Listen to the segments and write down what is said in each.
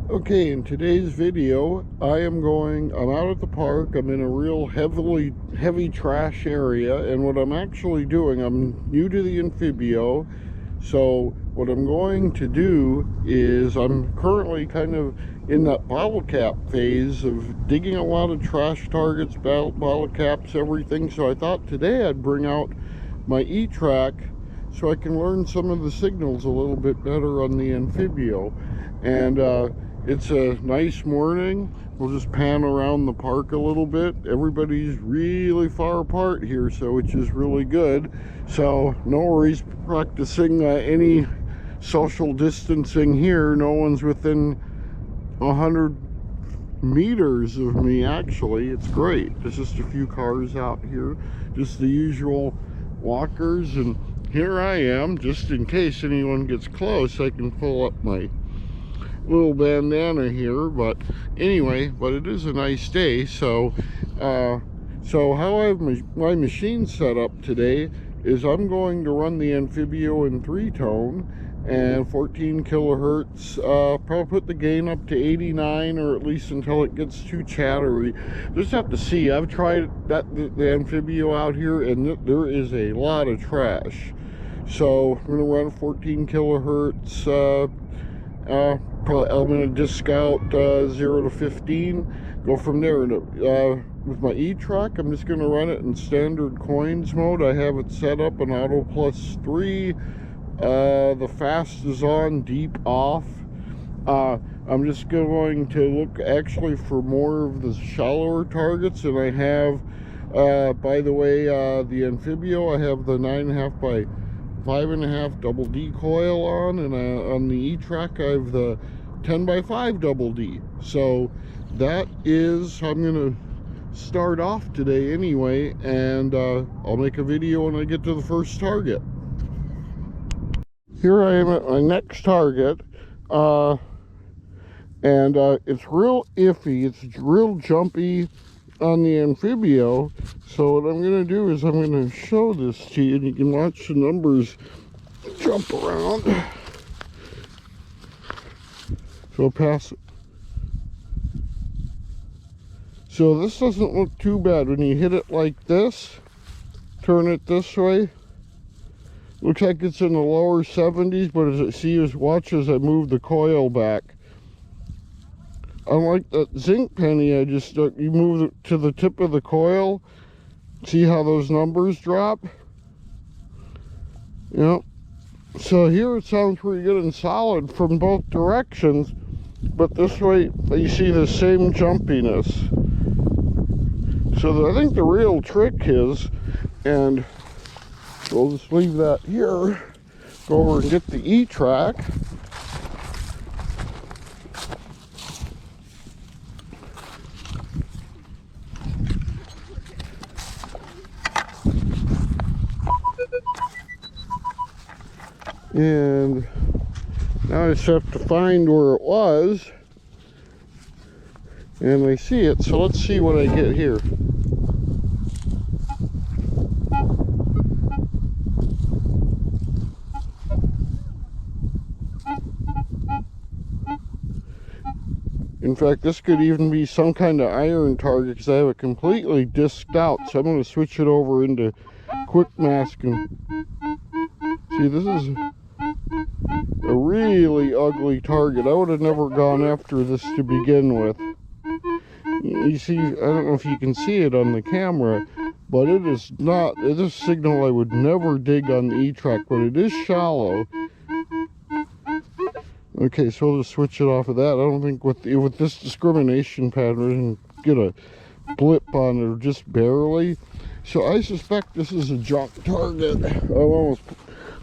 Okay, in today's video, I'm out at the park. I'm in a real heavy trash area, and what I'm actually doing, I'm new to the Anfibio, so what I'm going to do is I'm currently kind of in that bottle cap phase of digging a lot of trash targets, bottle caps, everything, so I thought today I'd bring out my eTrac so I can learn some of the signals a little bit better on the Anfibio. And it's a nice morning. We'll just pan around the park a little bit. Everybody's really far apart here, so which is really good. So no worries practicing any social distancing here. No one's within 100 meters of me, actually. It's great. There's just a few cars out here, just the usual walkers, and here I am, just in case anyone gets close. I can pull up my little bandana here, but anyway, but it is a nice day. So how I have my machine set up today is I'm going to run the Anfibio in 3-tone and 14 kilohertz. Probably put the gain up to 89, or at least until it gets too chattery. Just have to see. I've tried the Anfibio out here, and there is a lot of trash. So I'm going to run 14 kilohertz. Probably I'm going to discount 0 to 15, go from there. With my eTrac, I'm just going to run it in standard coins mode. I have it set up in auto +3. The fast is on, deep off. I'm just going to look actually for more of the shallower targets, and I have, by the way, the Anfibio, I have the 9.5 by 5.5 double D coil on, and on the eTrac I have the 10 by 5 double D. So that is how I'm gonna start off today anyway, and I'll make a video when I get to the first target. Here I am at my next target, and it's real iffy. It's real jumpy on the Anfibio. So what I'm going to do is I'm going to show this to you, and you can watch the numbers jump around. So I'll pass it. So this doesn't look too bad when you hit it like this, turn it this way. Looks like it's in the lower 70s, but watch as I move the coil back. Unlike that zinc penny, you move it to the tip of the coil. See how those numbers drop? Yep. So here it sounds pretty good and solid from both directions, but this way you see the same jumpiness. So I think the real trick is, and we'll just leave that here, go over and get the eTrac. And now I just have to find where it was, and I see it, so let's see what I get here. In fact, this could even be some kind of iron target, because I have it completely disked out. So I'm going to switch it over into quick mask, and see, this is a really ugly target. I would have never gone after this to begin with. You see, I don't know if you can see it on the camera, but it is a signal I would never dig on the eTrac, but it is shallow. Okay, so we'll just switch it off of that. I don't think with this discrimination pattern, get a blip on it, or just barely. So I suspect this is a junk target. I'm almost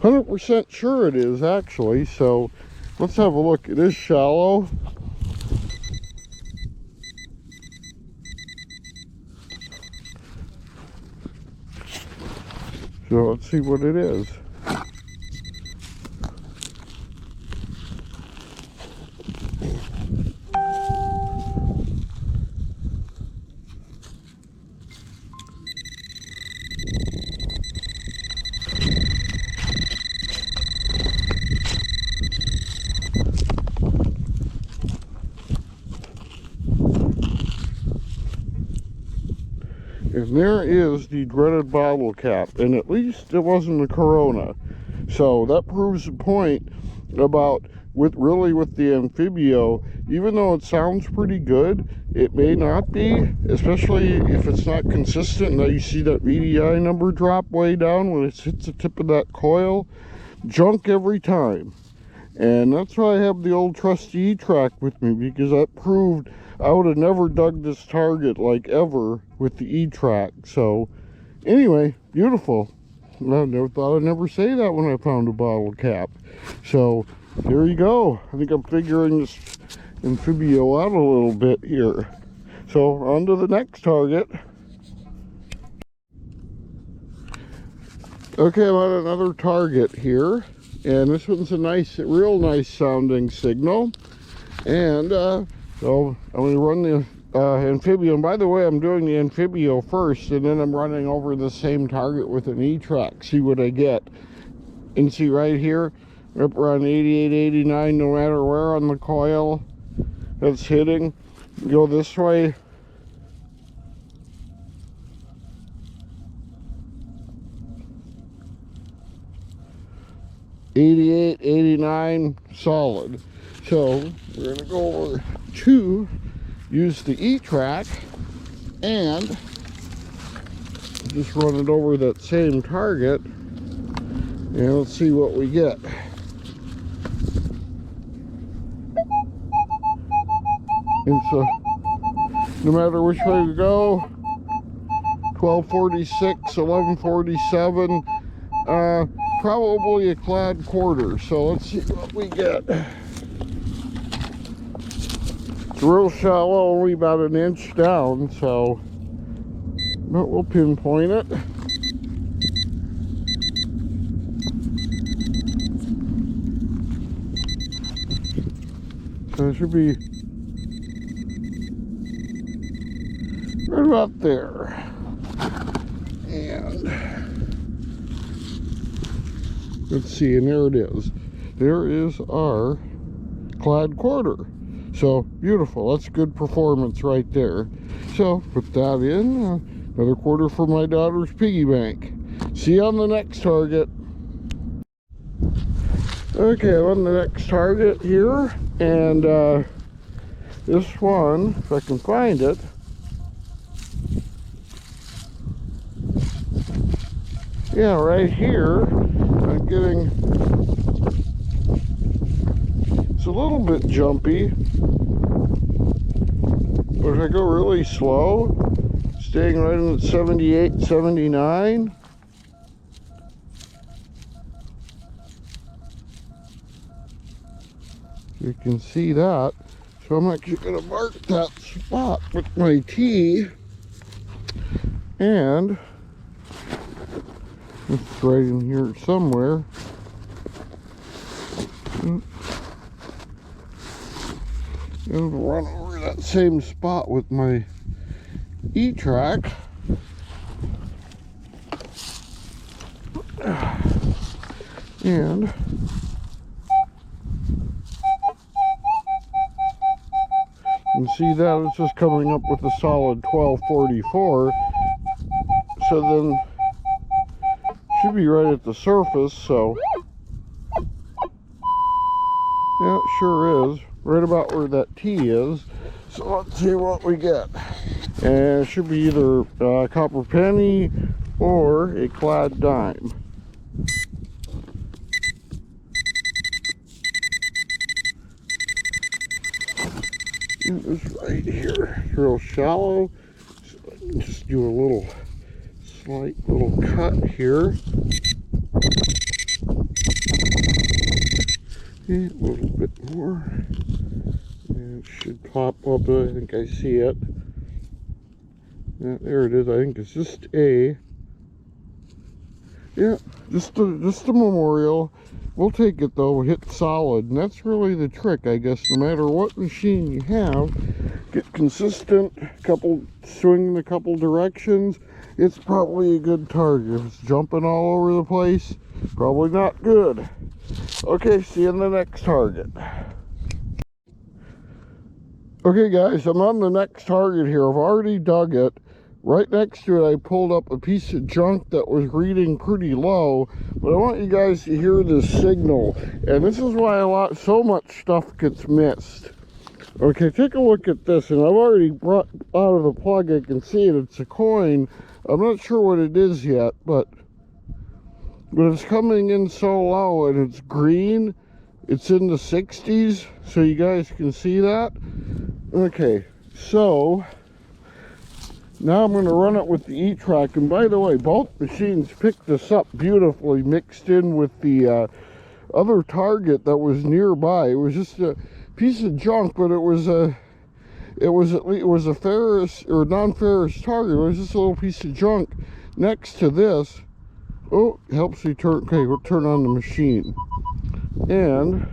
100% sure it is, actually. So let's have a look. It is shallow. So let's see what it is. And there is the dreaded bottle cap, and at least it wasn't a Corona. So that proves the point about with the Anfibio, even though it sounds pretty good, it may not be, especially if it's not consistent. Now you see that VDI number drop way down when it hits the tip of that coil. Junk every time. And that's why I have the old trusty eTrac with me, because that proved I would have never dug this target like ever with the eTrac. So anyway, beautiful. I never thought I'd never say that when I found a bottle cap. So there you go. I think I'm figuring this Anfibio out a little bit here. So on to the next target. Okay, I'm on another target here, and this one's a real nice sounding signal. And so I'm going to run the Anfibio. And by the way, I'm doing the Anfibio first, and then I'm running over the same target with an eTrac, see what I get. And see right here, up around 88, 89, no matter where on the coil that's hitting. Go this way. '88, '89, solid. So we're going to go over to use the eTrac and just run it over that same target, and let's see what we get. And so no matter which way we go, 1246, 1147, probably a clad quarter. So let's see what we get. It's real shallow, only about an inch down, so but we'll pinpoint it. So it should be right about there. And let's see, and there it is. There is our clad quarter. So beautiful. That's good performance right there. So put that in. Another quarter for my daughter's piggy bank. See you on the next target. Okay, I'm on the next target here, and this one, if I can find it, yeah, right here, I'm getting, it's a little bit jumpy, but if I go really slow, staying right in at 78, 79. You can see that. So I'm actually going to mark that spot with my T, and it's right in here somewhere. And run over that same spot with my eTrac. And you see that it's just coming up with a solid 1244. So then should be right at the surface. So yeah, it sure is right about where that T is. So let's see what we get. And it should be either a copper penny or a clad dime. It's right here. It's real shallow. So I can just do a slight little cut here. Okay, a little bit more. And it should pop up. I think I see it. Yeah, there it is. I think it's just a, yeah, just a memorial. We'll take it though, hit solid, and that's really the trick, I guess. No matter what machine you have, get consistent, swing in a couple directions, it's probably a good target. If it's jumping all over the place, probably not good. Okay, see you in the next target. Okay guys, I'm on the next target here. I've already dug it, Right next to it, I pulled up a piece of junk that was reading pretty low, but I want you guys to hear this signal, and this is why so much stuff gets missed. Okay, take a look at this, and I've already brought out of the plug. I can see it. It's a coin. I'm not sure what it is yet, but it's coming in so low, and it's green. It's in the 60s, so you guys can see that. Okay, so now I'm going to run it with the eTrac, and by the way, both machines picked this up beautifully, mixed in with the other target that was nearby. It was just a piece of junk, but it was a ferrous or non-ferrous target. It was just a little piece of junk next to this. Oh, helps me turn. Okay, we'll turn on the machine, and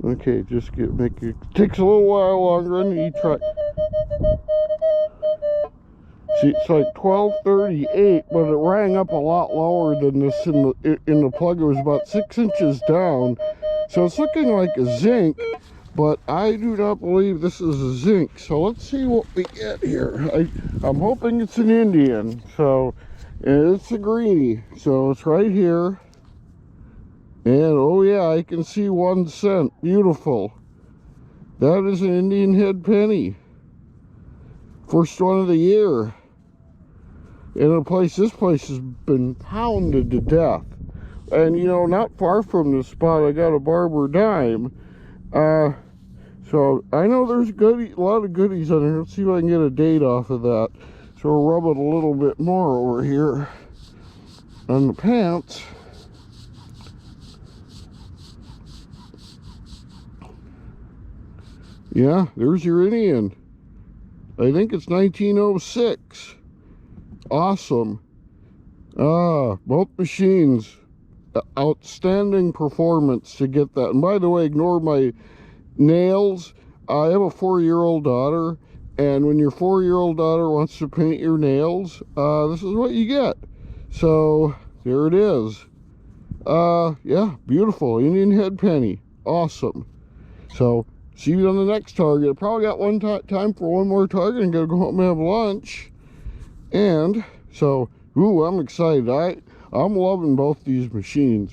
okay, just make it takes a little while longer on the eTrac. See, it's like 12:38, but it rang up a lot lower than this in the plug. It was about 6 inches down, so it's looking like a zinc, but I do not believe this is a zinc. So let's see what we get here. I'm hoping it's an Indian. So, and it's a greenie. So it's right here, and oh yeah, I can see 1 cent. Beautiful. That is an Indian head penny. First one of the year. In this place has been pounded to death. And you know, not far from this spot, I got a barber dime. So I know there's a lot of goodies on here. Let's see if I can get a date off of that. So we'll rub it a little bit more over here on the pants. Yeah, there's your Indian. I think it's 1906. Awesome. Both machines, outstanding performance to get that. And by the way, ignore my nails. I have a 4-year-old daughter, and when your 4-year-old daughter wants to paint your nails, this is what you get. So there it is. Yeah, beautiful Indian head penny. Awesome. So see you on the next target. I probably got time for one more target and gotta go home and have lunch. And so, ooh, I'm excited. I'm loving both these machines.